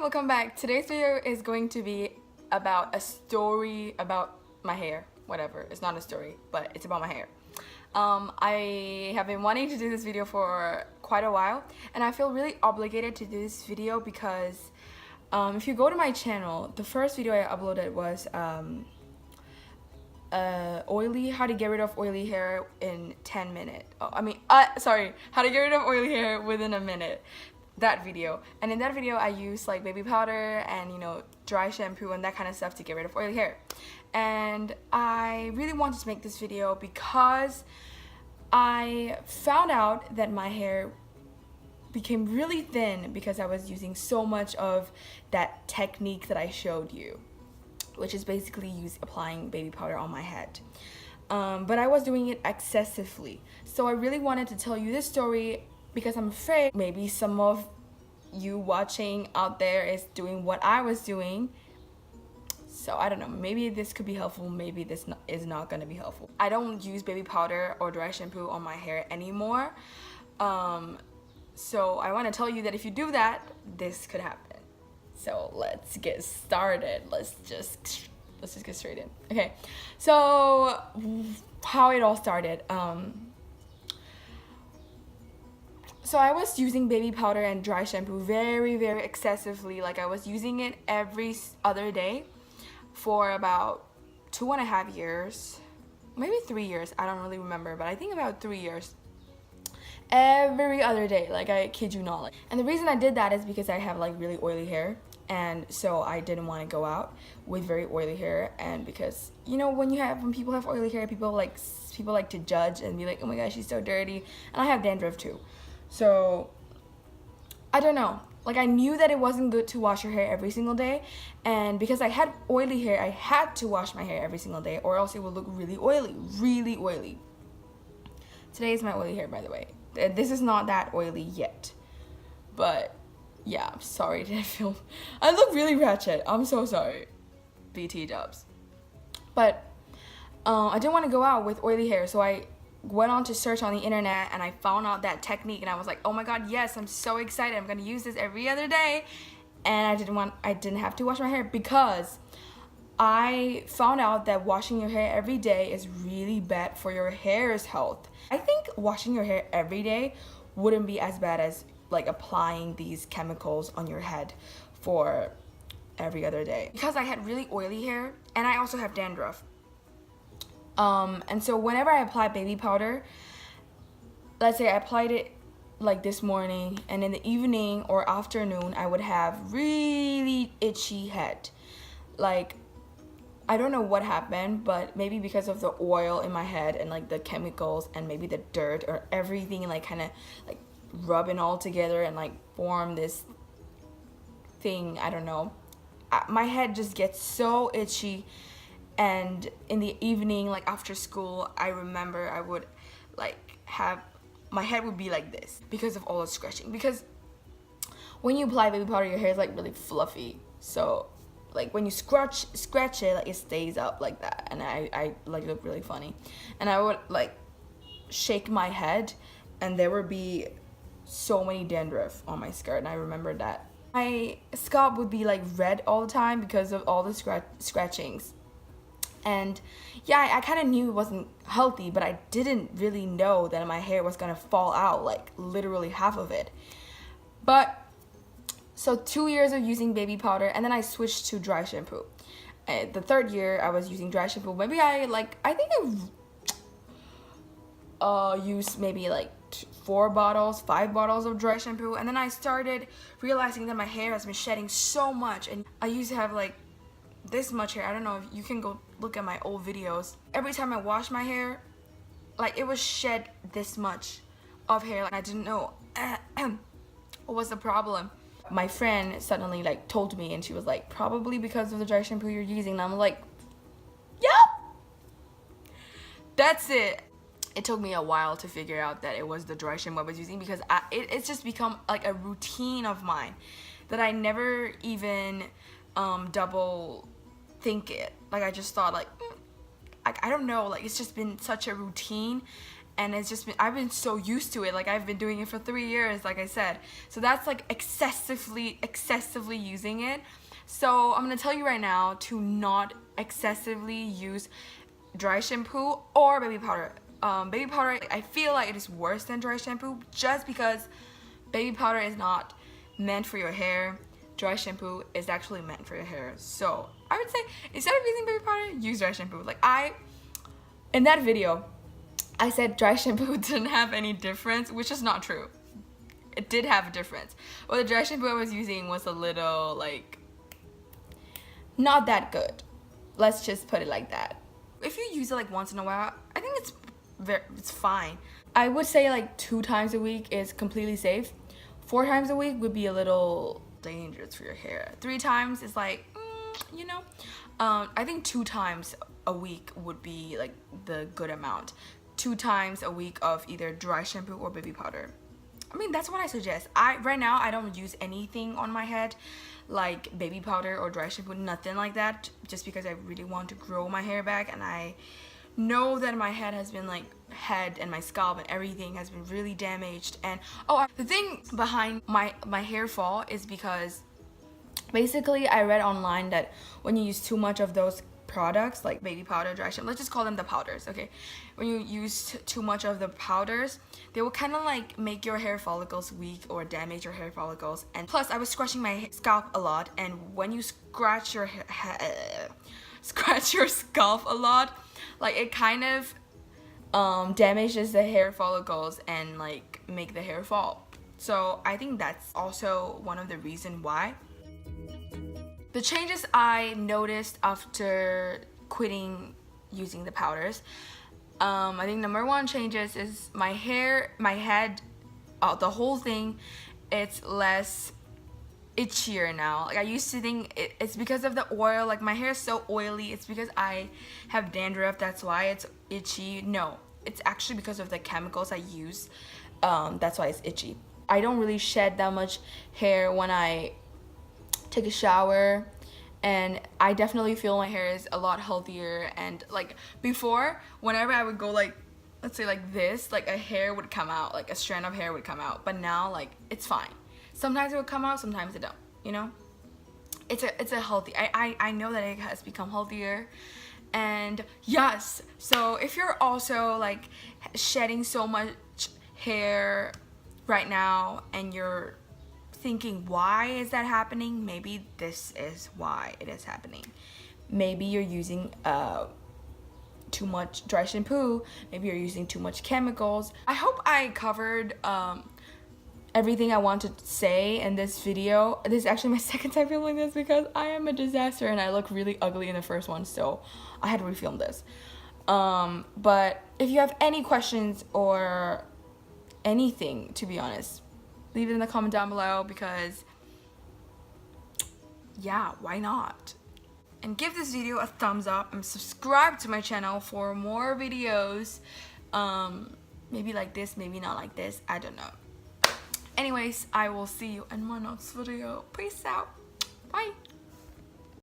welcome back. Today's video is going to be about a story about my hair. Whatever, it's not a story, but it's about my hair. I have been wanting to do this video for quite a while, and I feel really obligated to do this video because if you go to my channel, the first video I uploaded was how to get rid of oily hair in 10 minutes. How to get rid of oily hair within a minute. That video. And in that video I used like baby powder and dry shampoo and that kind of stuff to get rid of oily hair. And I really wanted to make this video because I found out that my hair became really thin because I was using so much of that technique that I showed you, which is basically applying baby powder on my head. But I was doing it excessively. So I really wanted to tell you this story because I'm afraid maybe some of you watching out there is doing what I was doing. So I don't know, maybe this could be helpful, maybe this is not gonna be helpful. I don't use baby powder or dry shampoo on my hair anymore. So I wanna tell you that if you do that, this could happen. So let's get started. Let's just get straight in. Okay, so how it all started. So I was using baby powder and dry shampoo very, very excessively. Like I was using it every other day for about 2.5 years, maybe 3 years. I don't really remember, but I think about 3 years. Every other day, like I kid you not. And the reason I did that is because I have like really oily hair, and so I didn't want to go out with very oily hair. And because when people have oily hair, people like to judge and be like, oh my gosh, she's so dirty. And I have dandruff too. So, I don't know, like I knew that it wasn't good to wash your hair every single day, and because I had oily hair, I had to wash my hair every single day or else it would look really oily, really oily. Today is my oily hair, by the way. This is not that oily yet, but yeah, I'm sorry that I look really ratchet, I'm so sorry, BT dubs. But, I didn't want to go out with oily hair, so I went on to search on the internet and I found out that technique, and I was like, oh my god, yes, I'm so excited, I'm gonna use this every other day. And I didn't have to wash my hair because I found out that washing your hair every day is really bad for your hair's health. I think washing your hair every day wouldn't be as bad as like applying these chemicals on your head for every other day, because I had really oily hair and I also have dandruff. And so whenever I apply baby powder, let's say I applied it like this morning, and in the evening or afternoon I would have really itchy head. Like, I don't know what happened, but maybe because of the oil in my head and like the chemicals and maybe the dirt or everything like kind of like rubbing all together and like form this thing, I don't know. My head just gets so itchy. And in the evening, like after school, I remember I would like my head would be like this because of all the scratching. Because when you apply baby powder, your hair is like really fluffy. So like when you scratch it, like it stays up like that. And I like look really funny. And I would like shake my head and there would be so many dandruff on my skirt. And I remember that. My scalp would be like red all the time because of all the scratchings. And yeah, I kind of knew it wasn't healthy, but I didn't really know that my hair was gonna fall out, like literally half of it. But so 2 years of using baby powder, and then I switched to dry shampoo. The third year I was using dry shampoo. Maybe I think I used maybe like 5 bottles of dry shampoo, and then I started realizing that my hair has been shedding so much, and I used to have like this much hair. I don't know if you can go look at my old videos. Every time I wash my hair, like it was shed this much of hair. Like I didn't know what was the problem. My friend suddenly like told me, and she was like, probably because of the dry shampoo you're using. And I'm like, yep, that's it. It took me a while to figure out that it was the dry shampoo I was using, because it's just become like a routine of mine that I never even double think it. Like I just thought like I don't know, like it's just been such a routine, and it's just been, I've been so used to it. Like I've been doing it for 3 years, like I said. So that's like excessively using it. So I'm gonna tell you right now to not excessively use dry shampoo or baby powder. Baby powder, I feel like it is worse than dry shampoo just because baby powder is not meant for your hair. Dry shampoo is actually meant for your hair. So I would say instead of using baby powder, use dry shampoo. Like in that video, I said dry shampoo didn't have any difference, which is not true. It did have a difference. Well, the dry shampoo I was using was a little like not that good. Let's just put it like that. If you use it like once in a while, I think it's fine. I would say like 2 times a week is completely safe. 4 times a week would be a little dangerous for your hair. 3 times is like, you know. I think 2 times a week would be like the good amount. 2 times a week of either dry shampoo or baby powder. I mean, that's what I suggest. Right now I don't use anything on my head like baby powder or dry shampoo, nothing like that, just because I really want to grow my hair back, and I know that my head has been like and my scalp and everything has been really damaged. And the thing behind my hair fall is because basically I read online that when you use too much of those products like baby powder, dry shampoo, let's just call them the powders, okay? When you use too much of the powders, they will kind of like make your hair follicles weak or damage your hair follicles. And plus I was scratching my scalp a lot, and when you scratch your scalp a lot, like it kind of damages the hair follicles and like make the hair fall. So I think that's also one of the reasons why. The changes I noticed after quitting using the powders, I think number 1 changes is my head, the whole thing, it's less itchier now. Like I used to think it's because of the oil, like my hair is so oily, it's because I have dandruff, that's why it's itchy. No, it's actually because of the chemicals I use, that's why it's itchy. I don't really shed that much hair when I take a shower, and I definitely feel my hair is a lot healthier. And like before, whenever I would go like, let's say like this, like a hair would come out, like a strand of hair would come out, but now like it's fine. Sometimes it would come out, sometimes it don't, you know. It's a healthy, I know that it has become healthier. And yes, so if you're also like shedding so much hair right now and you're thinking why is that happening, maybe this is why it is happening. Maybe you're using too much dry shampoo, maybe you're using too much chemicals. I hope I covered everything I wanted to say in this video. This is actually my 2nd time filming this because I am a disaster and I look really ugly in the first one, so I had to refilm this. But if you have any questions or anything, to be honest, leave it in the comment down below, because yeah, why not? And give this video a thumbs up and subscribe to my channel for more videos. Maybe like this, maybe not like this, I don't know. Anyways, I will see you in my next video. Peace out. Bye.